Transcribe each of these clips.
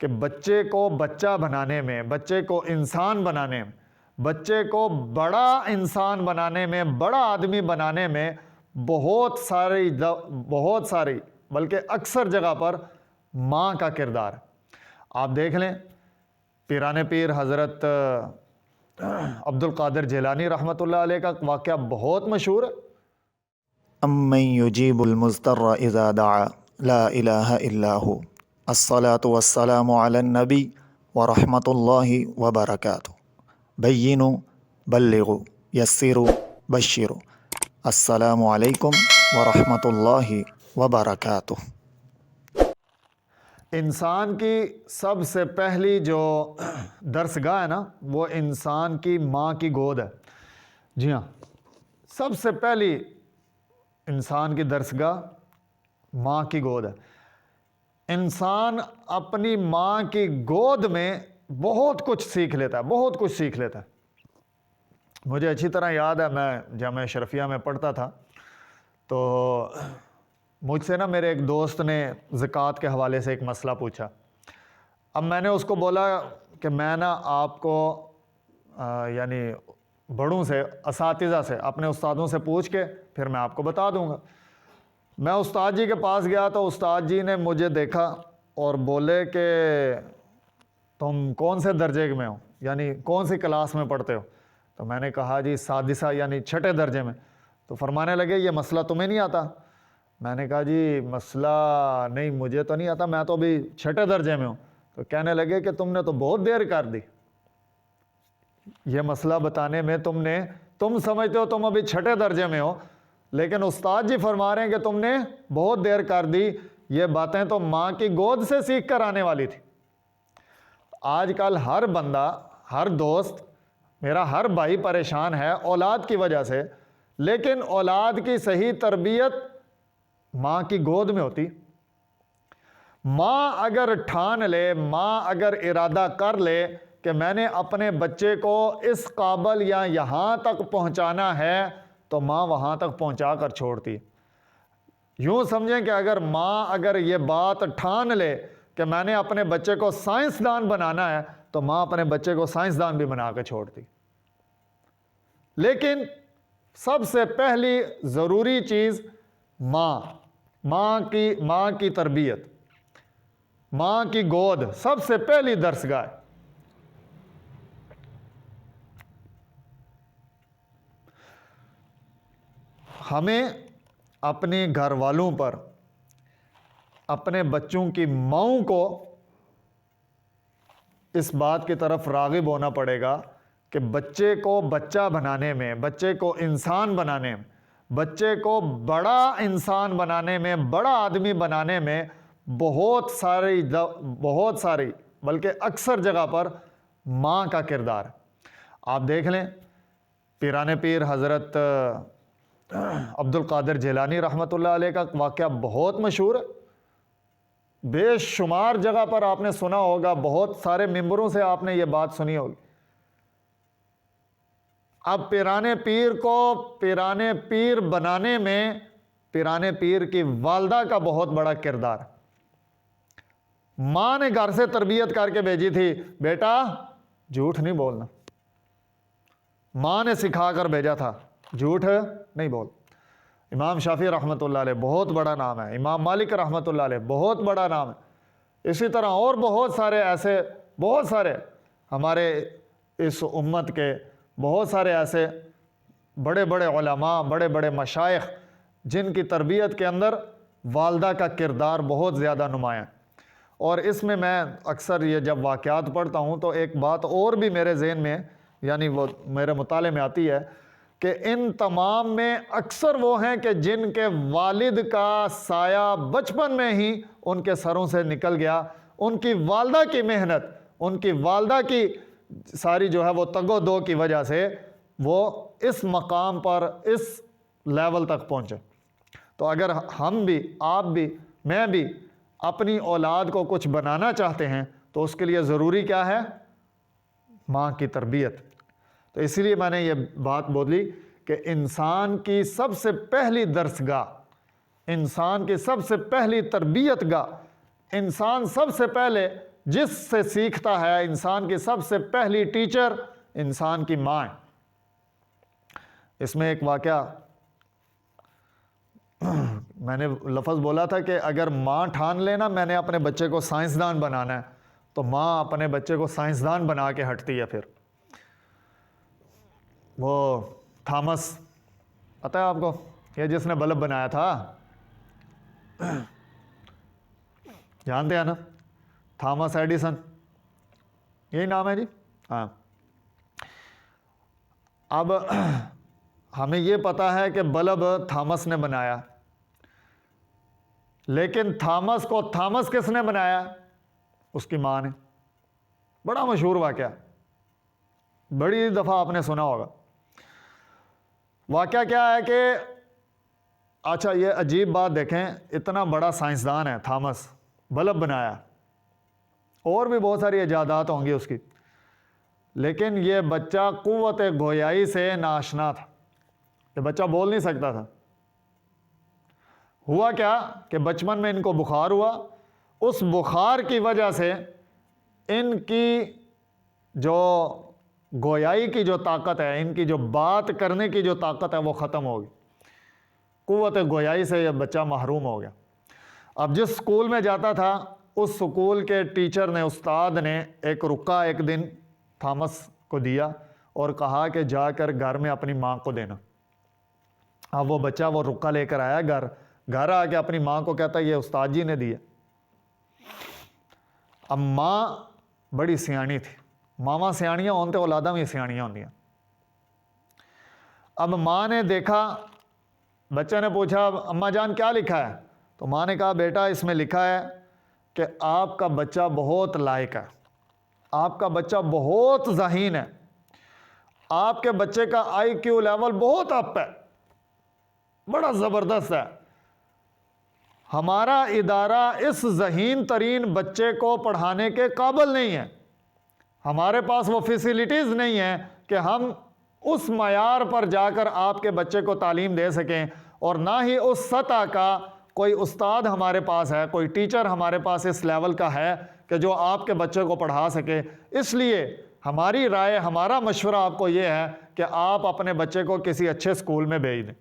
کہ بچے کو بچہ بنانے میں، بچے کو انسان بنانے میں، بچے کو بڑا انسان بنانے میں، بڑا آدمی بنانے میں بہت ساری بلکہ اکثر جگہ پر ماں کا کردار ہے۔ آپ دیکھ لیں پیران پیر حضرت عبد القادر جیلانی رحمۃ اللہ علیہ کا واقعہ بہت مشہور ہے۔ امن یجیب المضطر اذا دعا لا الہ الا ہو الصلاۃ والسلام علی النبی ورحمۃ اللہ وبرکاتہ بینوا بلغوا یسروا بشروا السلام علیکم ورحمۃ اللہ وبرکاتہ۔ انسان کی سب سے پہلی جو درسگاہ ہے نا، وہ انسان کی ماں کی گود ہے۔ جی ہاں، سب سے پہلی انسان کی درسگاہ ماں کی گود ہے۔ انسان اپنی ماں کی گود میں بہت کچھ سیکھ لیتا ہے۔ مجھے اچھی طرح یاد ہے، میں جامعہ اشرفیہ میں پڑھتا تھا، تو مجھ سے نا میرے ایک دوست نے زکوٰۃ کے حوالے سے ایک مسئلہ پوچھا۔ اب میں نے اس کو بولا کہ میں نا آپ کو یعنی بڑوں سے، اساتذہ سے، اپنے استادوں سے پوچھ کے پھر میں آپ کو بتا دوں گا۔ میں استاد جی کے پاس گیا تو استاد جی نے مجھے دیکھا اور بولے کہ تم کون سے درجے میں ہو، یعنی کون سی کلاس میں پڑھتے ہو؟ تو میں نے کہا جی سادسہ یعنی چھٹے درجے میں۔ تو فرمانے لگے یہ مسئلہ تمہیں نہیں آتا؟ میں نے کہا جی مسئلہ نہیں، مجھے تو نہیں آتا، میں تو ابھی چھٹے درجے میں ہوں۔ تو کہنے لگے کہ تم نے تو بہت دیر کر دی یہ مسئلہ بتانے میں، تم سمجھتے ہو تم ابھی چھٹے درجے میں ہو، لیکن استاد جی فرما رہے ہیں کہ تم نے بہت دیر کر دی، یہ باتیں تو ماں کی گود سے سیکھ کر آنے والی تھی۔ آج کل ہر بندہ، ہر دوست، میرا ہر بھائی پریشان ہے اولاد کی وجہ سے، لیکن اولاد کی صحیح تربیت ماں کی گود میں ہوتی۔ ماں اگر ٹھان لے، ماں اگر ارادہ کر لے کہ میں نے اپنے بچے کو اس قابل یا یہاں تک پہنچانا ہے، تو ماں وہاں تک پہنچا کر چھوڑتی۔ یوں سمجھیں کہ اگر ماں یہ بات ٹھان لے کہ میں نے اپنے بچے کو سائنسدان بنانا ہے، تو ماں اپنے بچے کو سائنسدان بھی بنا کے چھوڑتی۔ لیکن سب سے پہلی ضروری چیز ماں کی تربیت، ماں کی گود سب سے پہلی درسگاہ ہے۔ ہمیں اپنے گھر والوں پر، اپنے بچوں کی ماؤں کو اس بات کی طرف راغب ہونا پڑے گا کہ بچے کو بچہ بنانے میں، بچے کو انسان بنانے میں، بچے کو بڑا انسان بنانے میں، بڑا آدمی بنانے میں بہت ساری بلکہ اکثر جگہ پر ماں کا کردار ہے۔ آپ دیکھ لیں پیران پیر حضرت عبد القادر جیلانی رحمۃ اللہ علیہ کا واقعہ بہت مشہور ہے، بے شمار جگہ پر آپ نے سنا ہوگا، بہت سارے ممبروں سے آپ نے یہ بات سنی ہوگی۔ اب پیران پیر کو پیران پیر بنانے میں پیران پیر کی والدہ کا بہت بڑا کردار ہے۔ ماں نے گھر سے تربیت کر کے بھیجی تھی، بیٹا جھوٹ نہیں بولنا۔ ماں نے سکھا کر بھیجا تھا، جھوٹ نہیں بول۔ امام شافعی رحمۃ اللہ علیہ بہت بڑا نام ہے، امام مالک رحمۃ اللہ علیہ بہت بڑا نام ہے۔ اسی طرح اور بہت سارے ہمارے اس امت کے بہت سارے ایسے بڑے بڑے علماء، بڑے بڑے مشائخ جن کی تربیت کے اندر والدہ کا کردار بہت زیادہ نمایاں۔ اور اس میں اکثر یہ جب واقعات پڑھتا ہوں تو ایک بات اور بھی میرے ذہن میں، یعنی وہ میرے مطالعے میں آتی ہے کہ ان تمام میں اکثر وہ ہیں کہ جن کے والد کا سایہ بچپن میں ہی ان کے سروں سے نکل گیا، ان کی والدہ کی محنت، ان کی والدہ کی ساری جو ہے وہ تگ و دو کی وجہ سے وہ اس مقام پر، اس لیول تک پہنچے۔ تو اگر ہم بھی، آپ بھی، میں بھی اپنی اولاد کو کچھ بنانا چاہتے ہیں تو اس کے لیے ضروری کیا ہے؟ ماں کی تربیت۔ تو اسی لیے میں نے یہ بات بولی کہ انسان کی سب سے پہلی درسگاہ، انسان کی سب سے پہلی تربیت گاہ، انسان سب سے پہلے جس سے سیکھتا ہے انسان کی سب سے پہلی ٹیچر انسان کی ماں ہے۔ اس میں ایک واقعہ میں نے لفظ بولا تھا کہ اگر ماں ٹھان لینا میں نے اپنے بچے کو سائنسدان بنانا ہے تو ماں اپنے بچے کو سائنسدان بنا کے ہٹتی ہے۔ پھر وہ تھامس پتہ ہے آپ کو، یہ جس نے بلب بنایا تھا، جانتے ہیں نا، تھامس ایڈیسن، یہی نام ہے جی، ہاں۔ اب ہمیں یہ پتا ہے کہ بلب تھامس نے بنایا، لیکن تھامس کو تھامس کس نے بنایا؟ اس کی ماں نے۔ بڑا مشہور واقعہ، بڑی دفعہ آپ نے سنا ہوگا۔ واقعہ کیا ہے کہ اچھا یہ عجیب بات دیکھیں، اتنا بڑا سائنسدان ہے تھامس، بلب بنایا، اور بھی بہت ساری ایجادات ہوں گی اس کی، لیکن یہ بچہ قوت گویائی سے ناآشنا تھا، یہ بچہ بول نہیں سکتا تھا۔ ہوا کیا کہ بچپن میں ان کو بخار ہوا، اس بخار کی وجہ سے ان کی جو گویائی کی جو طاقت ہے، ان کی جو بات کرنے کی جو طاقت ہے وہ ختم ہو گئی، قوت گویائی سے یہ بچہ محروم ہو گیا۔ اب جس سکول میں جاتا تھا اس سکول کے ٹیچر نے، استاد نے ایک رکا ایک دن تھامس کو دیا اور کہا کہ جا کر گھر میں اپنی ماں کو دینا۔ اب وہ بچہ وہ رکا لے کر آیا گھر آ کے اپنی ماں کو کہتا ہے یہ استاد جی نے دیا۔ اب ماں بڑی سیانی تھی، ماما سیانیاں ہونتے اولاداں بھی سیانیاں ہوندیاں۔ اب ماں نے دیکھا، بچہ نے پوچھا اماں جان کیا لکھا ہے؟ تو ماں نے کہا بیٹا اس میں لکھا ہے کہ آپ کا بچہ بہت لائق ہے، آپ کا بچہ بہت ذہین ہے، آپ کے بچے کا آئی کیو لیول بہت اپ ہے، بڑا زبردست ہے، ہمارا ادارہ اس ذہین ترین بچے کو پڑھانے کے قابل نہیں ہے، ہمارے پاس وہ فیسیلیٹیز نہیں ہیں کہ ہم اس معیار پر جا کر آپ کے بچے کو تعلیم دے سکیں، اور نہ ہی اس سطح کا کوئی استاد ہمارے پاس ہے، کوئی ٹیچر ہمارے پاس اس لیول کا ہے کہ جو آپ کے بچے کو پڑھا سکے۔ اس لیے ہماری رائے، ہمارا مشورہ آپ کو یہ ہے کہ آپ اپنے بچے کو کسی اچھے سکول میں بھیج دیں۔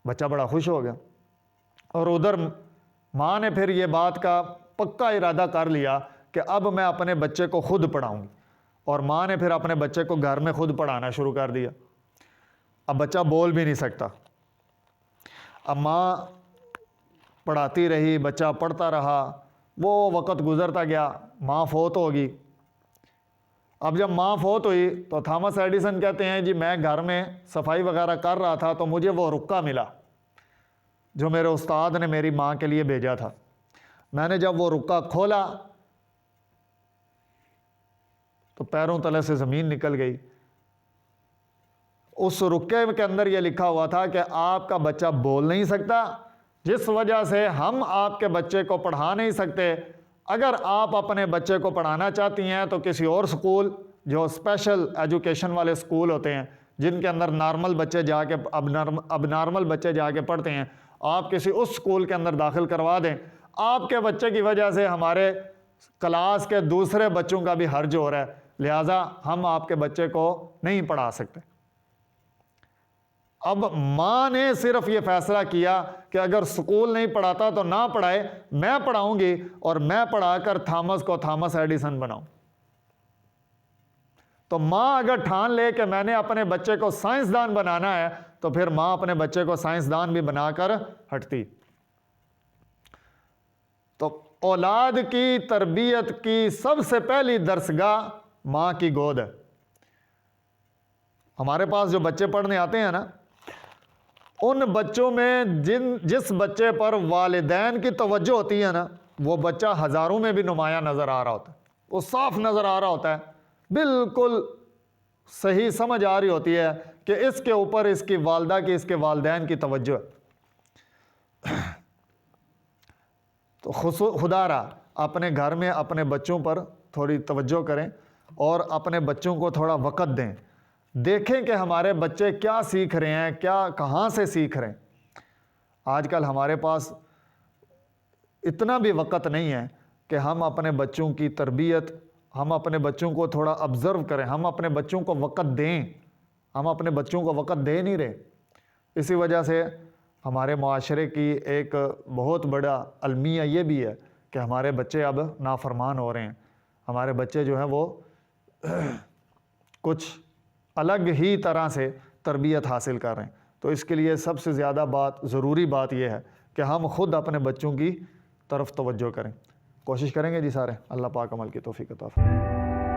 بچہ بڑا خوش ہو گیا، اور ادھر ماں نے پھر یہ بات کا پکا ارادہ کر لیا کہ اب میں اپنے بچے کو خود پڑھاؤں گی، اور ماں نے پھر اپنے بچے کو گھر میں خود پڑھانا شروع کر دیا۔ اب بچہ بول بھی نہیں سکتا، اب ماں پڑھاتی رہی، بچہ پڑھتا رہا، وہ وقت گزرتا گیا، ماں فوت ہوگی۔ اب جب ماں فوت ہوئی تو تھامس ایڈیسن کہتے ہیں جی میں گھر میں صفائی وغیرہ کر رہا تھا تو مجھے وہ رکا ملا جو میرے استاد نے میری ماں کے لیے بھیجا تھا۔ میں نے جب وہ رکا کھولا تو پیروں تلے سے زمین نکل گئی۔ اس رکے کے اندر یہ لکھا ہوا تھا کہ آپ کا بچہ بول نہیں سکتا، جس وجہ سے ہم آپ کے بچے کو پڑھا نہیں سکتے۔ اگر آپ اپنے بچے کو پڑھانا چاہتی ہیں تو کسی اور سکول، جو اسپیشل ایجوکیشن والے سکول ہوتے ہیں جن کے اندر نارمل بچے جا کے اب نارمل بچے جا کے پڑھتے ہیں، آپ کسی اس سکول کے اندر داخل کروا دیں۔ آپ کے بچے کی وجہ سے ہمارے کلاس کے دوسرے بچوں کا بھی حرج ہو رہا ہے، لہٰذا ہم آپ کے بچے کو نہیں پڑھا سکتے۔ اب ماں نے صرف یہ فیصلہ کیا کہ اگر سکول نہیں پڑھاتا تو نہ پڑھائے، میں پڑھاؤں گی، اور میں پڑھا کر تھامس کو تھامس ایڈیسن بناؤں۔ تو ماں اگر ٹھان لے کہ میں نے اپنے بچے کو سائنسدان بنانا ہے تو پھر ماں اپنے بچے کو سائنسدان بھی بنا کر ہٹتی۔ تو اولاد کی تربیت کی سب سے پہلی درسگاہ ماں کی گود ہے۔ ہمارے پاس جو بچے پڑھنے آتے ہیں نا، ان بچوں میں جس بچے پر والدین کی توجہ ہوتی ہے نا، وہ بچہ ہزاروں میں بھی نمایاں نظر آ رہا ہوتا ہے، وہ صاف نظر آ رہا ہوتا ہے، بالکل صحیح سمجھ آ رہی ہوتی ہے کہ اس کے اوپر اس کی والدہ کی، اس کے والدین کی توجہ ہے۔ تو خدا را اپنے گھر میں اپنے بچوں پر تھوڑی توجہ کریں اور اپنے بچوں کو تھوڑا وقت دیں، دیکھیں کہ ہمارے بچے کیا سیکھ رہے ہیں، کہاں سے سیکھ رہے ہیں۔ آج کل ہمارے پاس اتنا بھی وقت نہیں ہے کہ ہم اپنے بچوں کی تربیت، ہم اپنے بچوں کو تھوڑا آبزرو کریں، ہم اپنے بچوں کو وقت دیں. ہم اپنے بچوں کو وقت دے نہیں رہے. اسی وجہ سے ہمارے معاشرے کی ایک بہت بڑا المیہ یہ بھی ہے کہ ہمارے بچے اب نافرمان ہو رہے ہیں. ہمارے بچے جو ہیں وہ کچھ الگ ہی طرح سے تربیت حاصل کر رہے ہیں. تو اس کے لیے سب سے زیادہ ضروری بات یہ ہے کہ ہم خود اپنے بچوں کی طرف توجہ کریں. کوشش کریں گے جی سارے. اللہ پاک عمل کی توفیق عطا فرمائے.